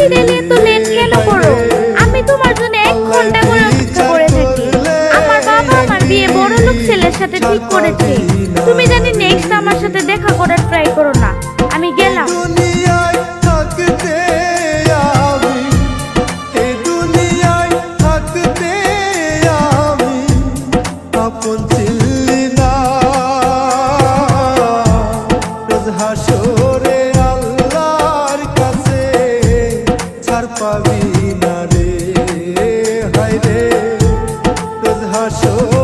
Daily daily এত late কেন করো? আমি তোমার জন্য 1 ঘন্টা করে অপেক্ষা করে থাকি। আমার বাবা আমার বিয়ে বড়লোক ছেলের সাথে ঠিক করেছে। তুমি জানি নেক্সট আমার সাথে দেখা করার ট্রাই করো না। আমি গেলাম। হাসরে আল্লাহর কাছে ছাড় পাবি না রে, হায় রে রোজ হাসরে।